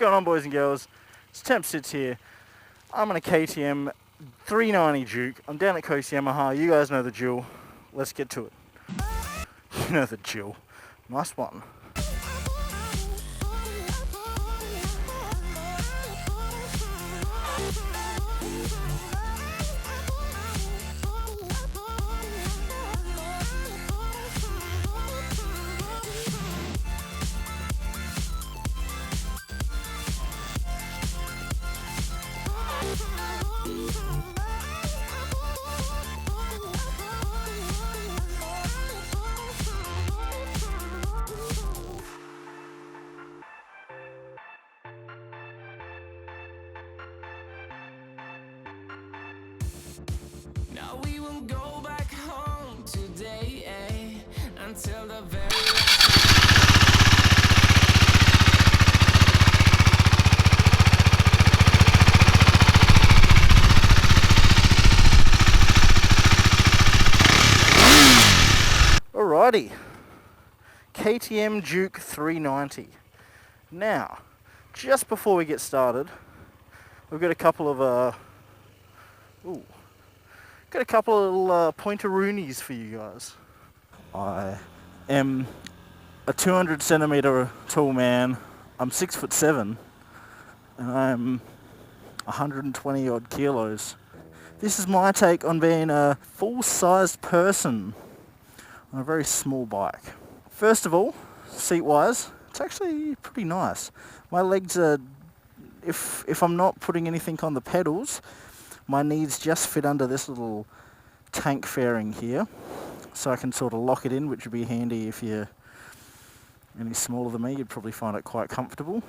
going on, boys and girls? It's Temp Sits here. I'm on a KTM 390 Duke. I'm down at Coast Yamaha. You guys know the drill. Let's get to it. You know the drill. Nice one. Now we won't go back home today, until the very Alrighty. KTM Duke 390. Now, just before we get started, we've got a couple of little pointer-roonies for you guys. I am a 200 centimeter tall man. I'm 6'7", and I'm 120 odd kilos. This is my take on being a full-sized person on a very small bike. First of all, seat-wise, it's actually pretty nice. My legs are, if I'm not putting anything on the pedals, my knees just fit under this little tank fairing here, so I can sort of lock it in, which would be handy if you're any smaller than me. You'd probably find it quite comfortable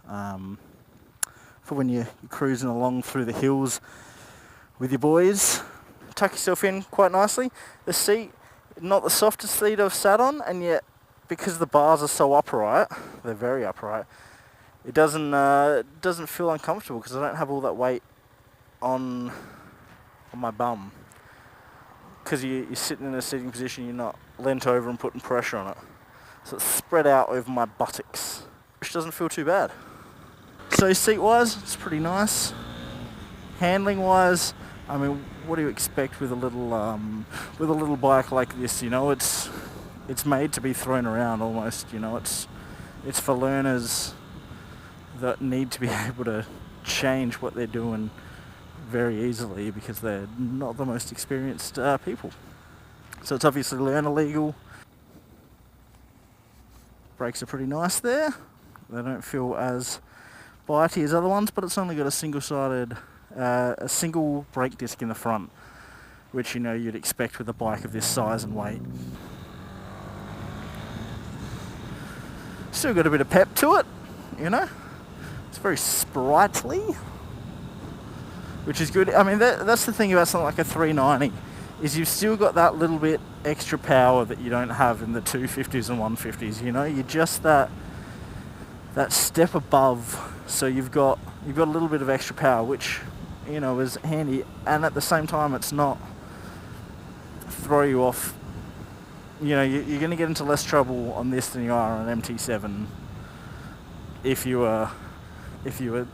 for when you're cruising along through the hills with your boys. Tuck yourself in quite nicely. The seat, not the softest seat I've sat on, and yet because the bars are so upright, they're very upright, it doesn't feel uncomfortable because I don't have all that weight on my bum. Because you're sitting in a sitting position, you're not leant over and putting pressure on it. So it's spread out over my buttocks, which doesn't feel too bad. So seat-wise, it's pretty nice. Handling-wise, I mean, what do you expect with a little bike like this? You know, it's made to be thrown around almost. You know, it's for learners that need to be able to change what they're doing very easily because they're not the most experienced people. So it's obviously learner legal. Brakes are pretty nice there. They don't feel as bitey as other ones, but it's only got a single brake disc in the front, which you know you'd expect with a bike of this size and weight. Still got a bit of pep to it, you know. It's very sprightly, which is good. I mean, that's the thing about something like a 390, is you've still got that little bit extra power that you don't have in the 250s and 150s. You know, you're just that step above, so you've got a little bit of extra power, which, you know, is handy. And at the same time, it's not throw you off. You know, you're going to get into less trouble on this than you are on an MT7 if you were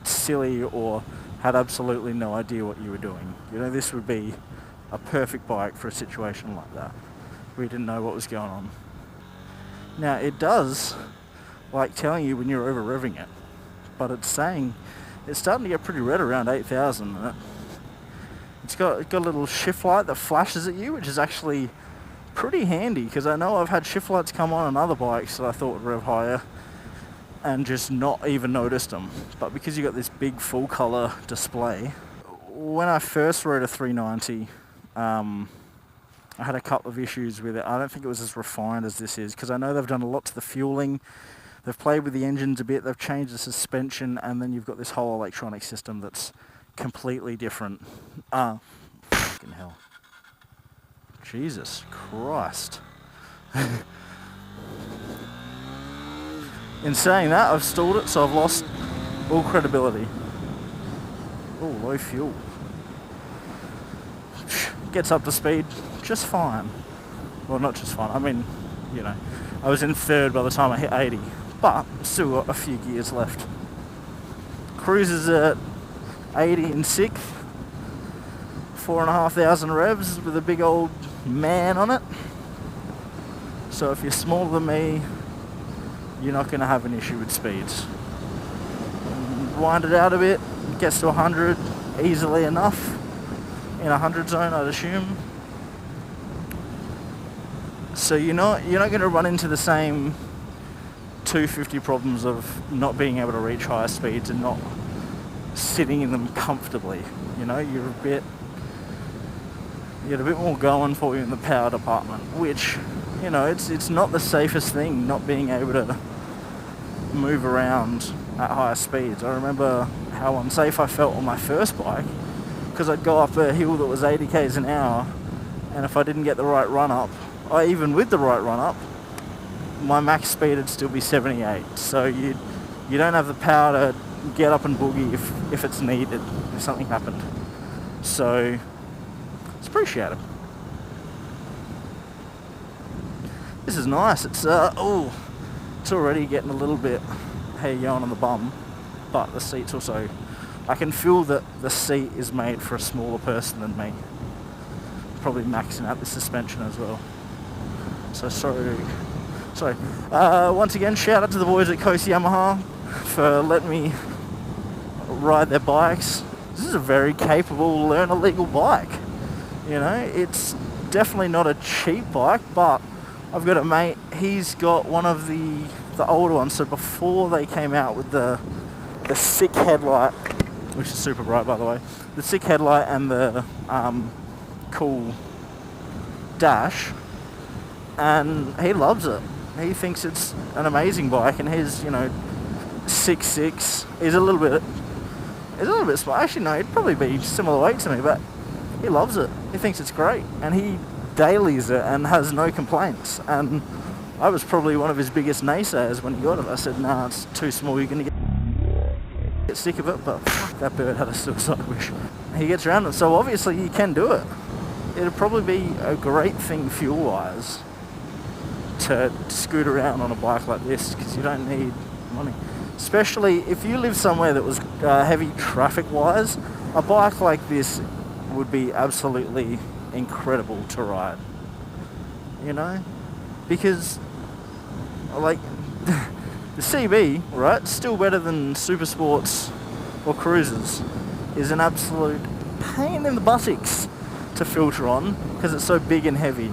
silly or had absolutely no idea what you were doing. You know, this would be a perfect bike for a situation like that. We didn't know what was going on. Now, it does like telling you when you're over revving it, but it's starting to get pretty red around 8,000. It's got a little shift light that flashes at you, which is actually pretty handy, because I know I've had shift lights come on other bikes that I thought would rev higher and just not even noticed them. But because you got this big full color display, when I first rode a 390, I had a couple of issues with it. I don't think it was as refined as this is, because I know they've done a lot to the fueling. They've played with the engines a bit. They've changed the suspension, and then you've got this whole electronic system that's completely different. Fucking hell. Jesus Christ. In saying that, I've stalled it, so I've lost all credibility. Oh, low fuel. Gets up to speed just fine. Well, not just fine. I mean, you know, I was in third by the time I hit 80, but still got a few gears left. cruises at 80 and 6, 4,500 revs with a big old man on it. So if you're smaller than me, you're not going to have an issue with speeds. Wind it out a bit, gets to 100 easily enough, in 100 zone I'd assume. So you're not going to run into the same 250 problems of not being able to reach higher speeds and not sitting in them comfortably. You know, you had a bit more going for you in the power department, which, you know, it's not the safest thing, not being able to move around at higher speeds. I remember how unsafe I felt on my first bike, because I'd go up a hill that was 80 k's an hour, and if I didn't get the right run up, or even with the right run up, my max speed would still be 78. So you don't have the power to get up and boogie if it's needed, if something happened. So it's appreciated. This is nice. It's it's already getting a little bit hair going on the bum, but the seat's also, I can feel that the seat is made for a smaller person than me. Probably maxing out the suspension as well. So sorry. Once again, shout out to the boys at Coast Yamaha for letting me ride their bikes. This is a very capable, learner legal bike. You know, it's definitely not a cheap bike, but I've got a mate, he's got one of the older ones. So before they came out with the sick headlight, which is super bright by the way, the sick headlight and the cool dash, and he loves it. He thinks it's an amazing bike, and he's, you know, 6'6". He's a little bit small. Actually, no, he'd probably be similar weight to me, but he loves it. He thinks it's great, and he dailies it and has no complaints. And I was probably one of his biggest naysayers when he got it. I said, nah, it's too small, you're going to get sick of it, but fuck, that bird had a suicide wish. He gets around it, so obviously he can do it. It'd probably be a great thing fuel-wise to scoot around on a bike like this, because you don't need money. Especially if you live somewhere that was heavy traffic-wise, a bike like this would be absolutely incredible to ride. You know? Because, like, the CB, right, still better than super sports or cruisers, is an absolute pain in the buttocks to filter on, because it's so big and heavy.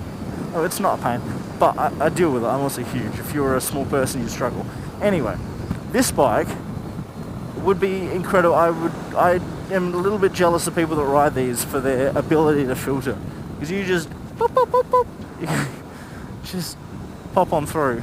Oh, it's not a pain, but I deal with it. I'm also huge. If you're a small person, you struggle. Anyway, this bike would be incredible. I am a little bit jealous of people that ride these for their ability to filter, because you just boop, boop, boop, boop. You can just pop on through.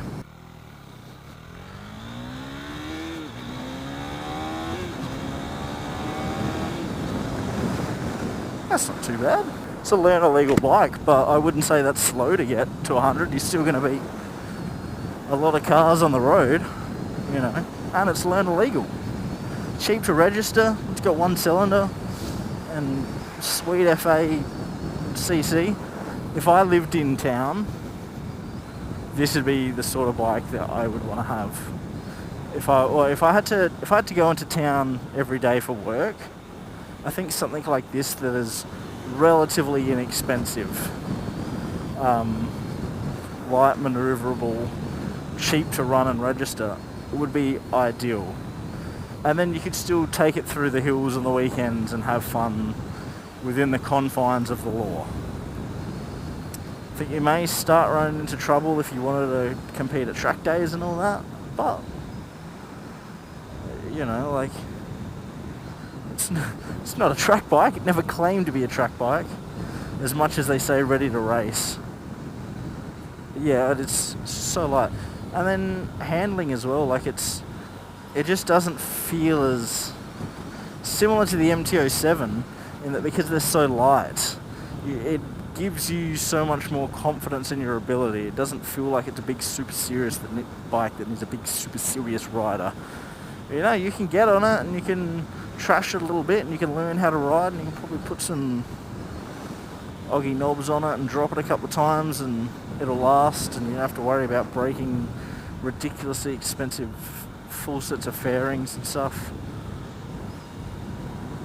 That's not too bad. It's a learner legal bike, but I wouldn't say that's slow to get to 100. You're still going to beat a lot of cars on the road, you know, and it's learner legal. Cheap to register, it's got one cylinder, and sweet FA CC. If I lived in town, this would be the sort of bike that I would want to have. If I had to go into town every day for work, I think something like this that is relatively inexpensive, light maneuverable, cheap to run and register, would be ideal. And then you could still take it through the hills on the weekends and have fun within the confines of the law. I think you may start running into trouble if you wanted to compete at track days and all that, but, you know, like, it's not a track bike. It never claimed to be a track bike, as much as they say ready to race. Yeah, it's so light. And then handling as well, like it just doesn't feel as similar to the MT-07 in that because they're so light, it gives you so much more confidence in your ability. It doesn't feel like it's a big super serious bike that needs a big super serious rider. You know, you can get on it and you can trash it a little bit and you can learn how to ride, and you can probably put some oggy knobs on it and drop it a couple of times and it'll last, and you don't have to worry about breaking ridiculously expensive full sets of fairings and stuff.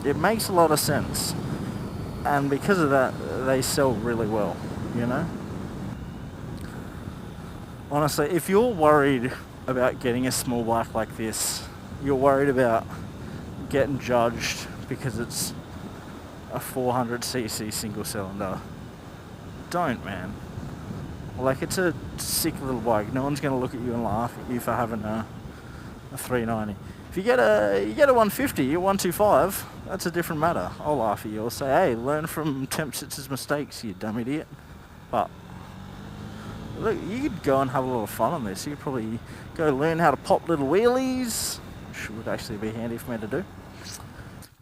It makes a lot of sense. And because of that, they sell really well, you know? Honestly, if you're worried about getting a small bike like this, you're worried about getting judged because it's a 400cc single cylinder, don't, man. Like, it's a sick little bike. No one's going to look at you and laugh at you for having a 390. If you get a 150, a 125, that's a different matter. I'll laugh at you. I'll say, hey, learn from Tempsitz's mistakes, you dumb idiot. But look, you could go and have a lot of fun on this. You could probably go learn how to pop little wheelies, which would actually be handy for me to do.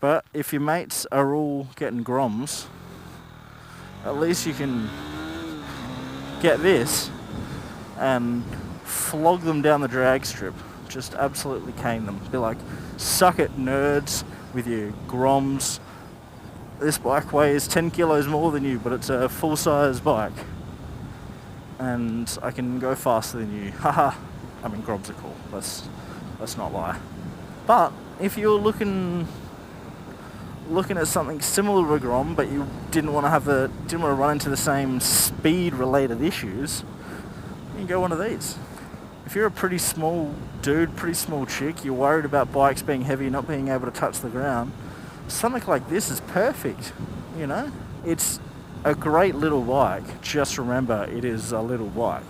But if your mates are all getting Groms, at least you can get this and flog them down the drag strip. Just absolutely cane them. Be like, suck it, nerds, with your Groms. This bike weighs 10 kilos more than you, but it's a full-size bike. And I can go faster than you. Haha. I mean, Groms are cool. Let's not lie. But if you're looking at something similar to a Grom, but you didn't want to run into the same speed-related issues, you can go one of these. If you're a pretty small dude, pretty small chick, you're worried about bikes being heavy, not being able to touch the ground, something like this is perfect, you know? It's a great little bike. Just remember, it is a little bike.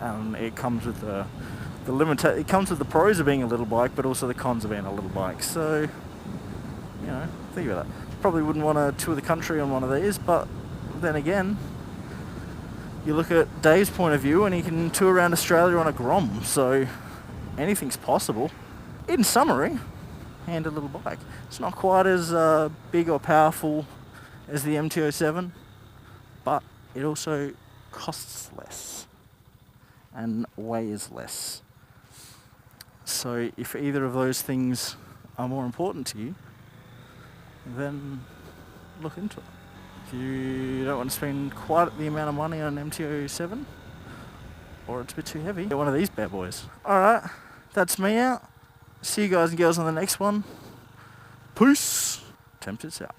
And it comes with it comes with the pros of being a little bike, but also the cons of being a little bike. So, you know, think about that. Probably wouldn't want to tour the country on one of these, but then again, you look at Dave's point of view and he can tour around Australia on a Grom, so anything's possible. In summary, handy little bike. It's not quite as big or powerful as the MT-07, but it also costs less and weighs less. So if either of those things are more important to you, then look into it. If you don't want to spend quite the amount of money on an MT-07, or it's a bit too heavy, get one of these bad boys. Alright, that's me out. See you guys and girls on the next one. Peace. Tempted out.